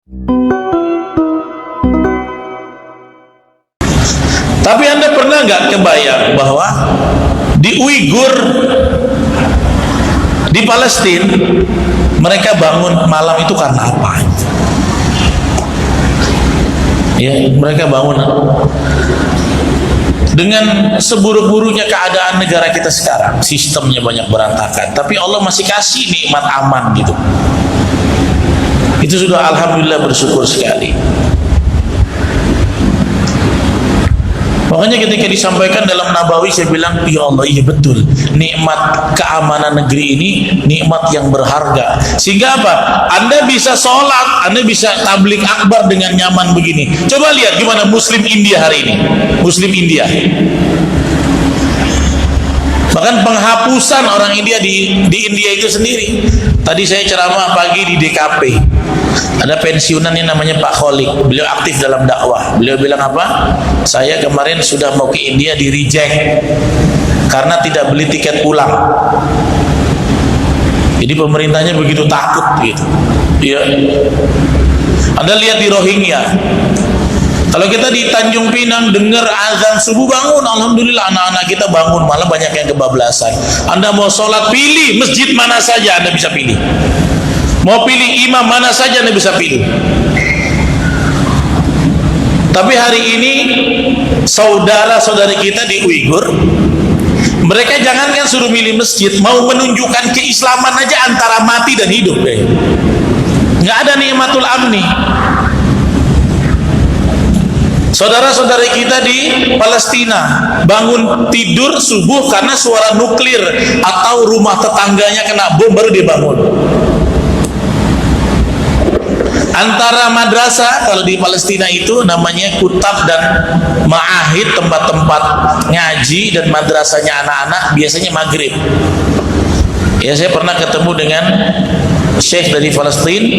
Tapi Anda pernah nggak kebayang bahwa di Uighur di Palestina mereka bangun malam itu karena apa? Ya, mereka bangun dengan seburuk-buruknya keadaan negara kita sekarang, sistemnya banyak berantakan, tapi Allah masih kasih nikmat aman gitu. Itu sudah alhamdulillah, bersyukur sekali. Makanya ketika disampaikan dalam Nabawi, saya bilang, ya Allah, iya betul, nikmat keamanan negeri ini nikmat yang berharga. Sehingga apa? Anda bisa sholat, Anda bisa tablik akbar dengan nyaman begini. Coba lihat gimana Muslim India hari ini. Muslim India, bahkan penghapusan orang India di India itu sendiri. Tadi saya ceramah pagi di DKP, ada pensiunan yang namanya Pak Kholik, beliau aktif dalam dakwah. Beliau bilang apa? Saya kemarin sudah mau ke India, di reject karena tidak beli tiket pulang. Jadi pemerintahnya begitu takut gitu. Ya. Anda lihat di Rohingya. Kalau kita di Tanjung Pinang dengar azan subuh, bangun, alhamdulillah, anak-anak kita bangun, malah banyak yang kebablasan. Anda mau sholat, pilih masjid mana saja Anda bisa pilih. Mau pilih imam mana saja Anda bisa pilih. Tapi hari ini saudara-saudari kita di Uighur, mereka jangankan suruh milih masjid, mau menunjukkan keislaman aja antara mati dan hidup. Nggak ada nikmatul amni. Saudara-saudari kita di Palestina bangun tidur subuh karena suara nuklir atau rumah tetangganya kena bom, baru dia bangun. Antara madrasah, kalau di Palestina itu namanya kutab dan ma'ahid, tempat-tempat ngaji dan madrasahnya anak-anak, biasanya maghrib. Ya, saya pernah ketemu dengan Syekh dari Palestina.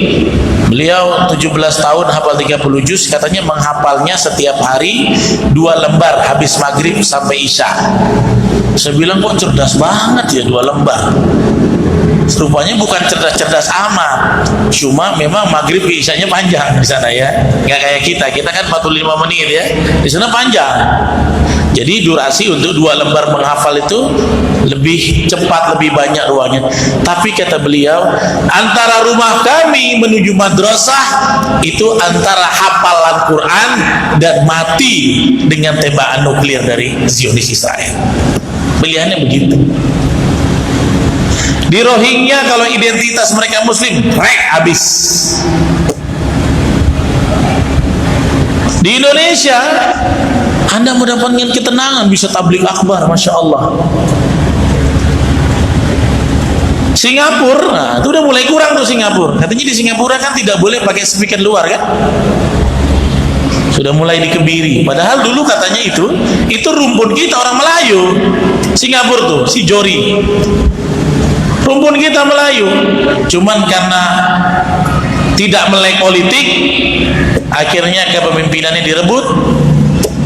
Beliau 17 tahun hafal 30 juz, katanya menghafalnya setiap hari 2 lembar habis maghrib sampai isya. Saya bilang, kok cerdas banget ya 2 lembar. Rupanya bukan cerdas-cerdas amat, cuma memang maghrib ke isyanya panjang di sana ya. Nggak kayak kita kan 45 menit ya, di sana panjang. Jadi durasi untuk 2 lembar menghafal itu lebih cepat, lebih banyak ruangnya. Tapi kata beliau, antara rumah kami menuju madrasah itu antara hafalan Quran dan mati dengan tembakan nuklir dari Zionis Israel. Pilihannya begitu. Di Rohingya, kalau identitas mereka Muslim, habis. Di Indonesia, Anda mendapatkan ketenangan, bisa tablik akbar, Masya Allah. Singapura, nah itu udah mulai kurang tuh Singapura. Katanya di Singapura kan tidak boleh pakai speaker luar kan? Sudah mulai dikebiri. Padahal dulu katanya itu rumpun kita orang Melayu. Singapura tuh, si Jori. Rumpun kita Melayu. Cuman karena tidak melek politik, akhirnya kepemimpinannya direbut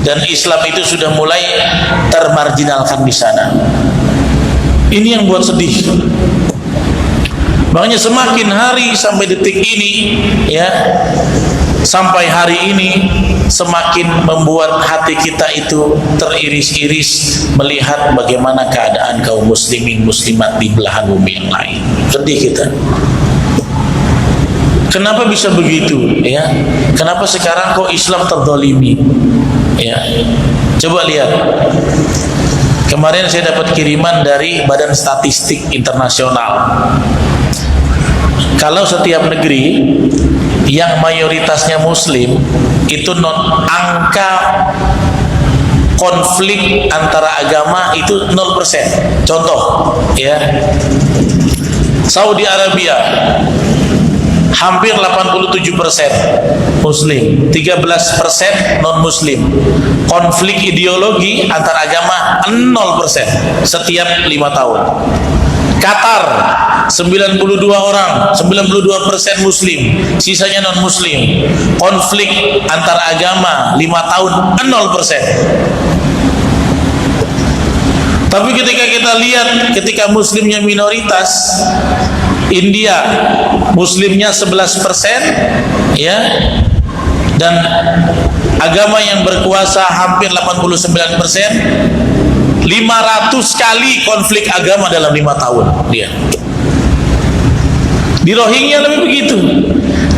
dan Islam itu sudah mulai termarginalkan di sana. Ini yang buat sedih. Makanya semakin hari sampai detik ini ya, sampai hari ini semakin membuat hati kita itu teriris-iris melihat bagaimana keadaan kaum muslimin muslimat di belahan bumi yang lain. Sedih kita. Kenapa bisa begitu ya? Kenapa sekarang kok Islam terzalimi? Ya. Coba lihat. Kemarin saya dapat kiriman dari Badan Statistik Internasional. Kalau setiap negeri yang mayoritasnya muslim itu angka konflik antara agama itu 0%. Contoh ya, Saudi Arabia hampir 87% muslim, 13% non muslim. Konflik ideologi antar agama 0% setiap 5 tahun. Qatar 92 orang, 92% muslim, sisanya non muslim. Konflik antar agama 5 tahun 0%. Tapi ketika kita lihat, ketika muslimnya minoritas, India muslimnya 11%, ya, dan agama yang berkuasa hampir 89%, 500 kali konflik agama dalam 5 tahun dia. Di Rohingya lebih begitu.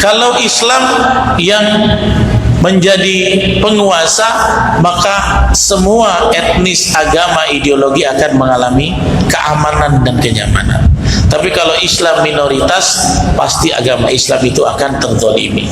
Kalau Islam yang menjadi penguasa, maka semua etnis, agama, ideologi akan mengalami keamanan dan kenyamanan. Tapi kalau Islam minoritas, pasti agama Islam itu akan terzalimi.